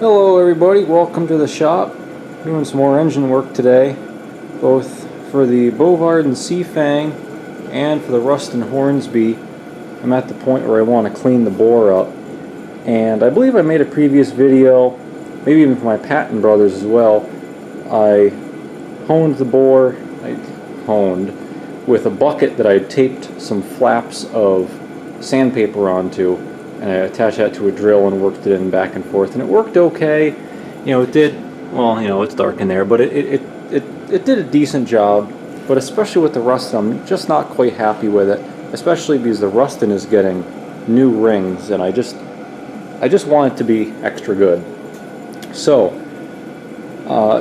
Hello everybody, welcome to the shop. Doing some more engine work today, both for the Bovard and Seafang and for the Ruston Hornsby. I'm at the point where I want to clean the bore up, and I believe I made a previous video, maybe even for my Patton brothers as well. I honed the bore, with a bucket that I taped some flaps of sandpaper onto, and I attached that to a drill and worked it in back and forth, and it worked okay. You know, it did, well, you know, it's dark in there, but it did a decent job. But especially with the Ruston, I'm just not quite happy with it, especially because the Ruston is getting new rings, and I just want it to be extra good. So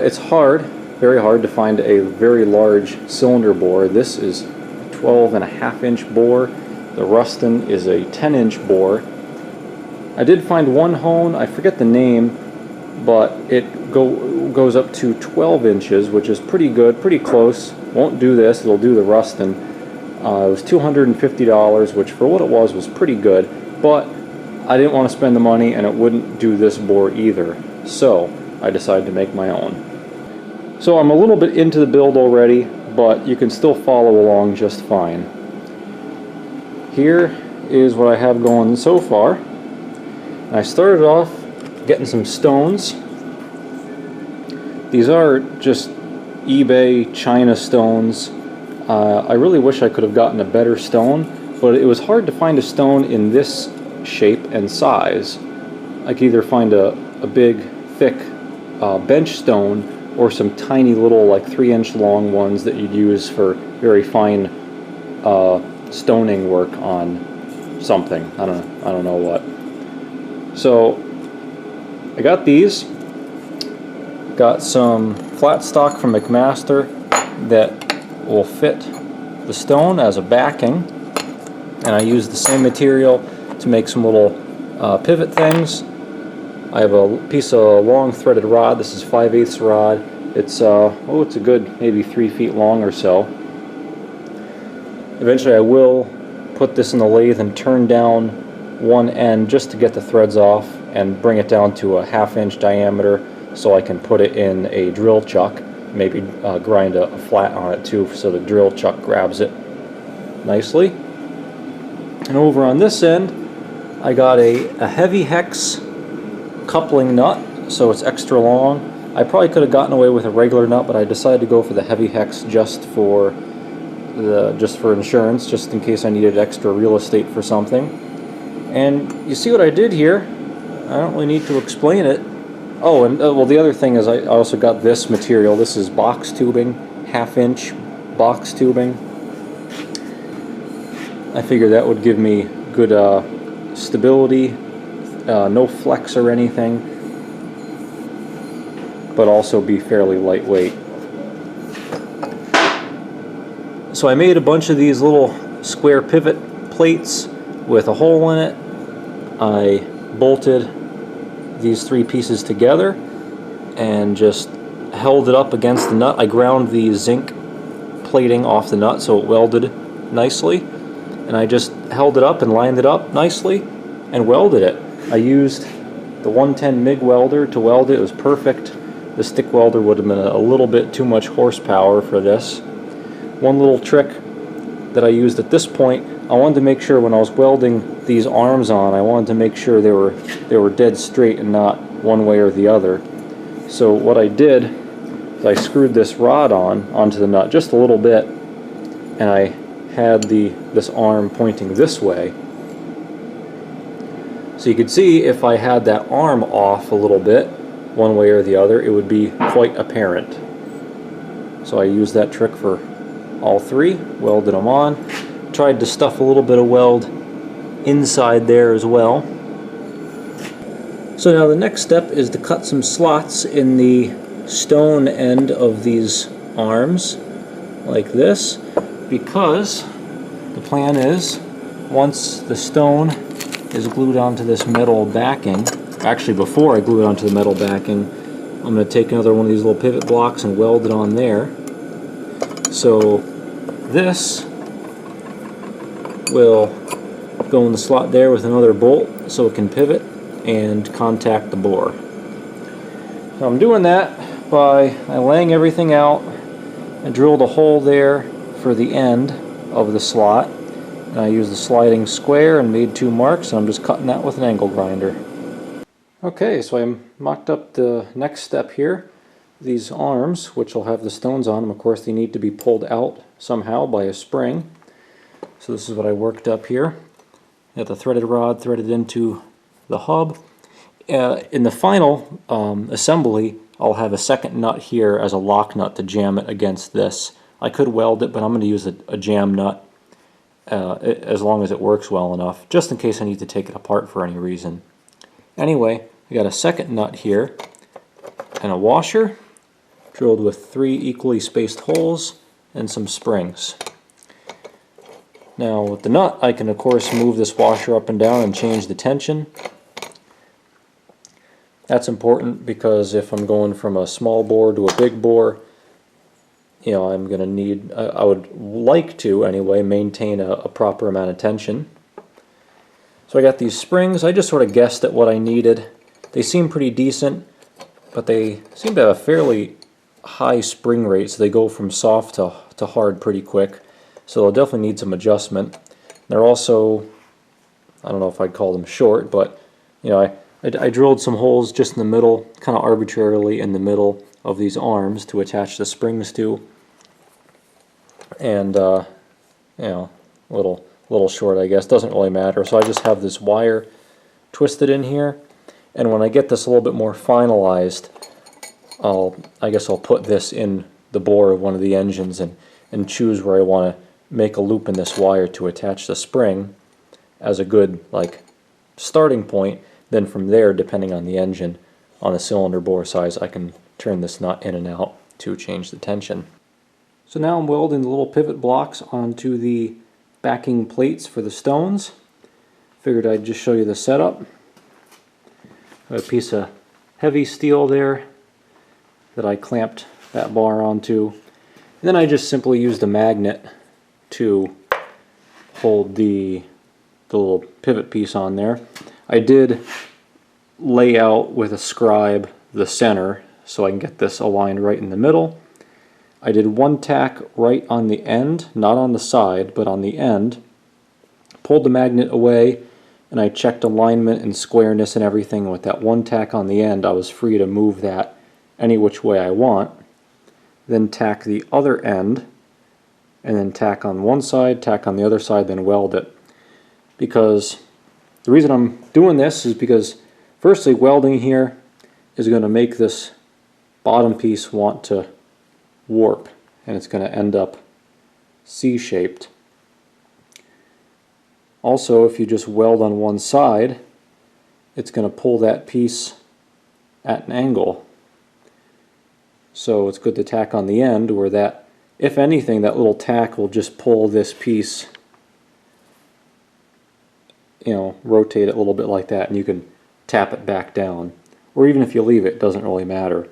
it's very hard to find a very large cylinder bore. This is a 12.5-inch bore. The Ruston is a 10-inch bore. I did find one hone, I forget the name, but it goes up to 12 inches, which is pretty good, pretty close. Won't do this, it'll do the Ruston. It was $250, which for what it was pretty good, but I didn't want to spend the money and it wouldn't do this bore either. So I decided to make my own. So I'm a little bit into the build already, but you can still follow along just fine. Here is what I have going so far. I started off getting some stones. These are just eBay China stones. I really wish I could have gotten a better stone, but it was hard to find a stone in this shape and size. I could either find a big, thick bench stone or some tiny little, like 3-inch long ones that you'd use for very fine stoning work on something. I don't know what. So I got these. Got some flat stock from McMaster that will fit the stone as a backing, and I used the same material to make some little pivot things. I have a piece of long threaded rod. This is 5/8 rod. It's it's a good maybe 3 feet long or so. Eventually I will put this in the lathe and turn down one end just to get the threads off and bring it down to a 1/2-inch diameter so I can put it in a drill chuck, maybe grind a flat on it too so the drill chuck grabs it nicely. And over on this end I got a heavy hex coupling nut, so it's extra long. I probably could have gotten away with a regular nut, but I decided to go for the heavy hex just for insurance, just in case I needed extra real estate for something. And you see what I did here. I don't really need to explain it. Oh, and well, the other thing is I also got this material. This is box tubing, 1/2-inch box tubing. I figured that would give me good stability, no flex or anything, but also be fairly lightweight. So I made a bunch of these little square pivot plates with a hole in it. I bolted these 3 pieces together and just held it up against the nut. I ground the zinc plating off the nut so it welded nicely, and I just held it up and lined it up nicely and welded it. I used the 110 MIG welder to weld it. It was perfect. The stick welder would have been a little bit too much horsepower for this. One little trick that I used at this point, I wanted to make sure when I was welding these arms on, I wanted to make sure they were dead straight and not one way or the other. So what I did is I screwed this rod onto the nut just a little bit, and I had this arm pointing this way. So you could see if I had that arm off a little bit, one way or the other, it would be quite apparent. So I used that trick for all 3, welded them on. Tried to stuff a little bit of weld inside there as well. So now the next step is to cut some slots in the stone end of these arms like this, because the plan is once the stone is glued onto this metal backing, actually before I glue it onto the metal backing, I'm going to take another one of these little pivot blocks and weld it on there. So this will go in the slot there with another bolt so it can pivot and contact the bore. So I'm doing that by laying everything out. I drilled a hole there for the end of the slot, and I used the sliding square and made 2 marks, and I'm just cutting that with an angle grinder. Okay, so I mocked up the next step here. These arms, which will have the stones on them, of course they need to be pulled out somehow by a spring. So this is what I worked up here. I got the threaded rod threaded into the hub. In the final assembly, I'll have a second nut here as a lock nut to jam it against this. I could weld it, but I'm going to use a jam nut as long as it works well enough, just in case I need to take it apart for any reason. Anyway, I got a second nut here and a washer drilled with 3 equally spaced holes and some springs. Now with the nut, I can of course move this washer up and down and change the tension. That's important because if I'm going from a small bore to a big bore, you know, I'm going to need, I would like to anyway, maintain a proper amount of tension. So I got these springs. I just sort of guessed at what I needed. They seem pretty decent, but they seem to have a fairly high spring rate, so they go from soft to hard pretty quick. So they'll definitely need some adjustment. They're also, I don't know if I'd call them short, but you know, I drilled some holes just in the middle, kind of arbitrarily in the middle of these arms to attach the springs to. And you know, a little short, I guess, doesn't really matter. So I just have this wire twisted in here, and when I get this a little bit more finalized, I guess I'll put this in the bore of one of the engines and choose where I want to make a loop in this wire to attach the spring as a good like starting point. Then from there, depending on the engine, on the cylinder bore size, I can turn this nut in and out to change the tension. So now I'm welding the little pivot blocks onto the backing plates for the stones. Figured I'd just show you the setup. I have a piece of heavy steel there that I clamped that bar onto. And then I just simply used a magnet to hold the little pivot piece on there. I did lay out with a scribe the center so I can get this aligned right in the middle. I did 1 tack right on the end, not on the side, but on the end. Pulled the magnet away, and I checked alignment and squareness and everything. With that 1 tack on the end, I was free to move that any which way I want. Then tack the other end, and then tack on one side, tack on the other side, then weld it. Because the reason I'm doing this is because, firstly, welding here is going to make this bottom piece want to warp, and it's going to end up C-shaped. Also, if you just weld on one side, it's going to pull that piece at an angle. So it's good to tack on the end where that, if anything, that little tack will just pull this piece, you know, rotate it a little bit like that, and you can tap it back down. Or even if you leave it, it doesn't really matter.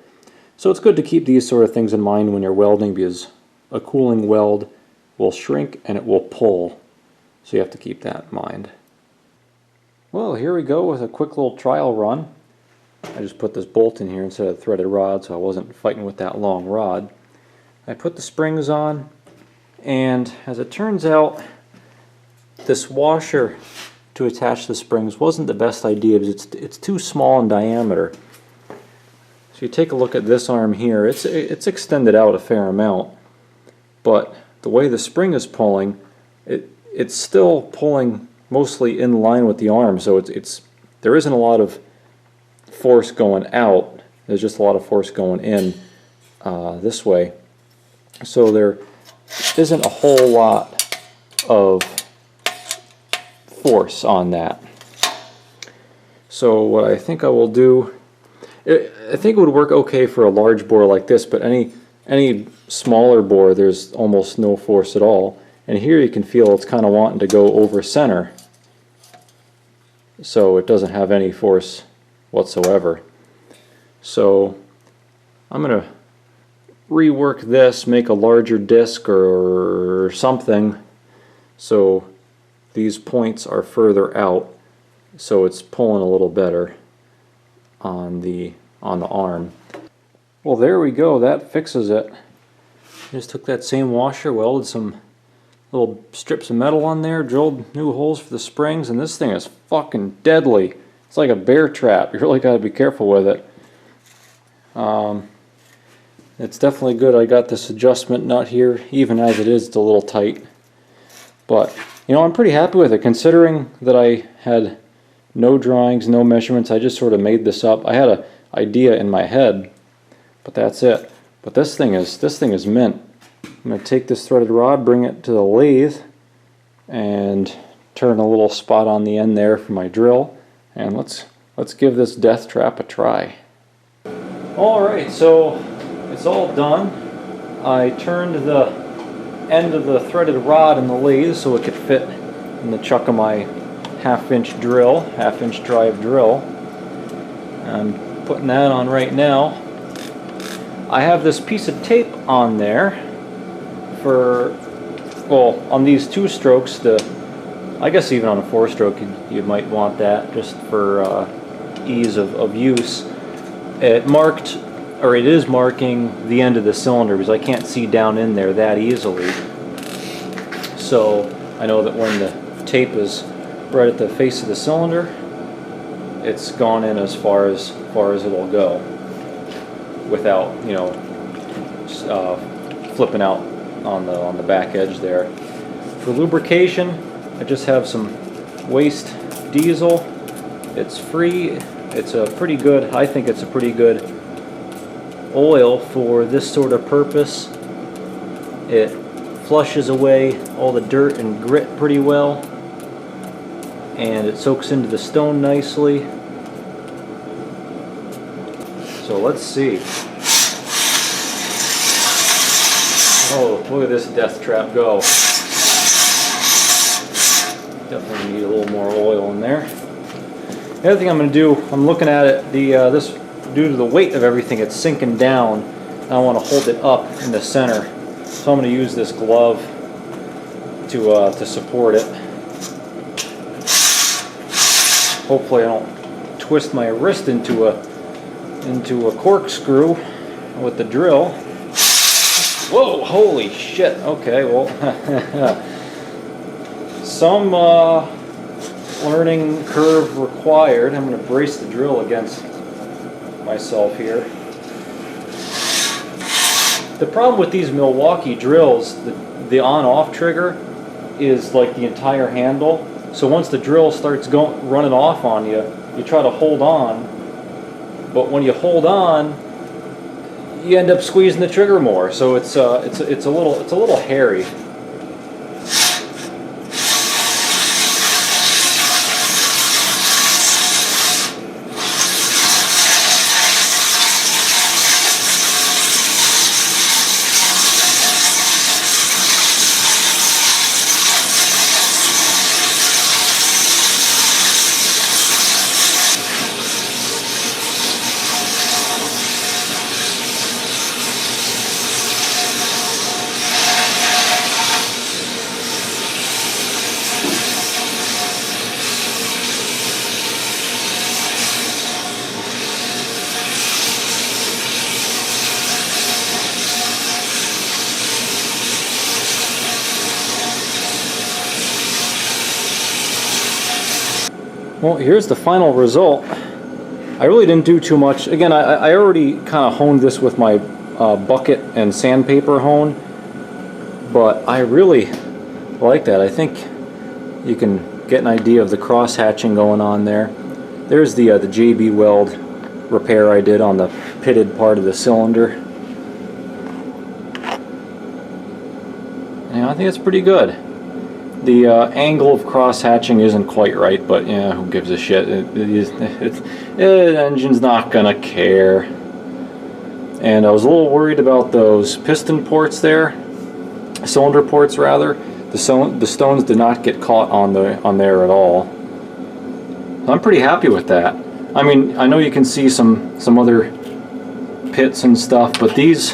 So it's good to keep these sort of things in mind when you're welding, because a cooling weld will shrink and it will pull. So you have to keep that in mind. Well, here we go with a quick little trial run. I just put this bolt in here instead of the threaded rod, so I wasn't fighting with that long rod. I put the springs on, and as it turns out, this washer to attach the springs wasn't the best idea because it's too small in diameter. So you take a look at this arm here, it's extended out a fair amount, but the way the spring is pulling, it's still pulling mostly in line with the arm, so there isn't a lot of force going out, there's just a lot of force going in this way. So there isn't a whole lot of force on that. So what I think I will do, I think it would work okay for a large bore like this, but any smaller bore there's almost no force at all. And here you can feel it's kind of wanting to go over center, so it doesn't have any force whatsoever. So I'm going to rework this, make a larger disc or something so these points are further out, so it's pulling a little better on the arm. Well, there we go. That fixes it. Just took that same washer, welded some little strips of metal on there, drilled new holes for the springs, and this thing is fucking deadly. It's like a bear trap. You really got to be careful with it. It's definitely good. I got this adjustment nut here. Even as it is, it's a little tight. But, you know, I'm pretty happy with it, considering that I had no drawings, no measurements. I just sort of made this up. I had an idea in my head, but that's it. But this thing is mint. I'm going to take this threaded rod, bring it to the lathe, and turn a little spot on the end there for my drill. And let's give this death trap a try. Alright, so it's all done. I turned the end of the threaded rod in the lathe so it could fit in the chuck of my half-inch drive drill. I'm putting that on right now. I have this piece of tape on there for, well, on these 2 strokes, I guess even on a 4-stroke you might want that just for ease of use. It is marking the end of the cylinder because I can't see down in there that easily. So I know that when the tape is right at the face of the cylinder, it's gone in as far as it'll go without, you know, flipping out on the back edge there. For lubrication, I just have some waste diesel. It's free. It's a pretty good, I think it's a pretty good oil for this sort of purpose. It flushes away all the dirt and grit pretty well, and it soaks into the stone nicely. So let's see. Oh, look at this death trap go. Definitely need a little more oil in there. The other thing I'm going to do, I'm looking at it, this, due to the weight of everything, it's sinking down, and I want to hold it up in the center. So I'm going to use this glove to support it. Hopefully I don't twist my wrist into a corkscrew with the drill. Whoa, holy shit. Okay, well, some learning curve required. I'm going to brace the drill against myself here. The problem with these Milwaukee drills, the on-off trigger is like the entire handle. So once the drill starts running off on you, you try to hold on, but when you hold on, you end up squeezing the trigger more. So it's a little hairy. Well, here's the final result. I really didn't do too much. Again, I already kind of honed this with my bucket and sandpaper hone, but I really like that. I think you can get an idea of the cross hatching going on there. There's the JB weld repair I did on the pitted part of the cylinder. And I think it's pretty good. The angle of cross hatching isn't quite right, but yeah, who gives a shit? The engine's not gonna care. And I was a little worried about those piston ports there, cylinder ports rather. The stones did not get caught on there at all. I'm pretty happy with that. I mean, I know you can see some other pits and stuff, but these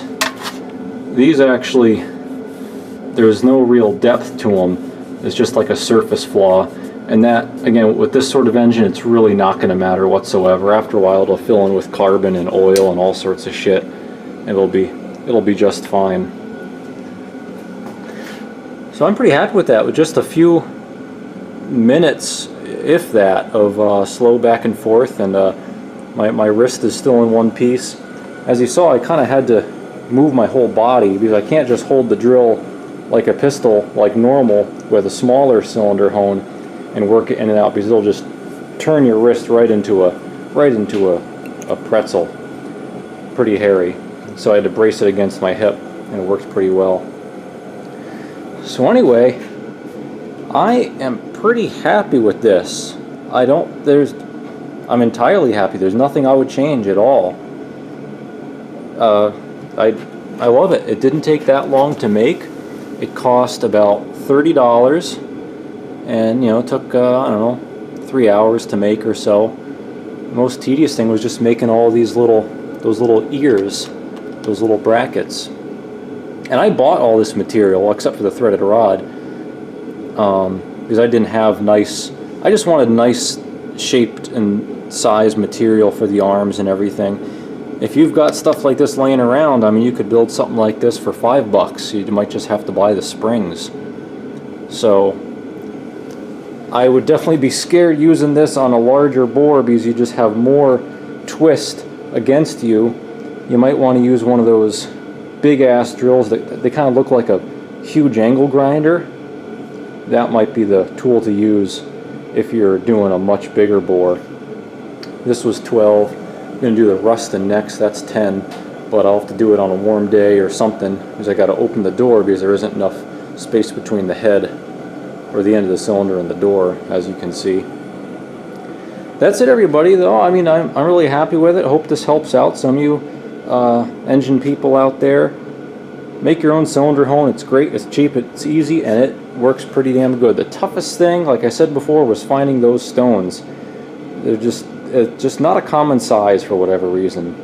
actually, there's no real depth to them. It's just like a surface flaw, and that, again, with this sort of engine, it's really not going to matter whatsoever. After a while, it'll fill in with carbon and oil and all sorts of shit. it'll be just fine. So I'm pretty happy with that. With just a few minutes, if that, of slow back and forth, and my wrist is still in one piece. As you saw, I kind of had to move my whole body because I can't just hold the drill like a pistol like normal with a smaller cylinder hone and work it in and out, because it'll just turn your wrist right into a pretzel. Pretty hairy. So I had to brace it against my hip, and it worked pretty well. So anyway, I am pretty happy with this. I'm entirely happy. There's nothing I would change at all. I love it. It didn't take that long to make. It cost about $30, and it took I don't know, 3 hours to make or so. The most tedious thing was just making all those little ears, those little brackets. And I bought all this material except for the threaded rod because I didn't have I just wanted nice shaped and sized material for the arms and everything. If you've got stuff like this laying around, I mean, you could build something like this for $5. You might just have to buy the springs. So I would definitely be scared using this on a larger bore because you just have more twist against you. You might want to use one of those big ass drills that they kind of look like a huge angle grinder. That might be the tool to use if you're doing a much bigger bore. This was 12. I'm going to do the Ruston next. That's 10, but I'll have to do it on a warm day or something because I got to open the door because there isn't enough space between the head or the end of the cylinder and the door, as you can see. That's it, everybody, though. I mean, I'm really happy with it. I hope this helps out some of you engine people out there. Make your own cylinder hone. It's great, it's cheap, it's easy, and it works pretty damn good. The toughest thing, like I said before, was finding those stones. They're just not a common size for whatever reason.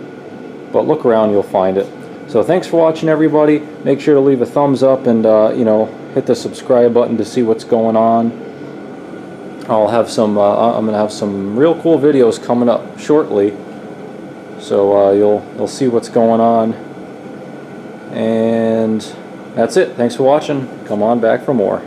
But look around, you'll find it. So thanks for watching, everybody. Make sure to leave a thumbs up and hit the subscribe button to see what's going on. I'll have some. I'm gonna have some real cool videos coming up shortly. So you'll see what's going on. And that's it. Thanks for watching. Come on back for more.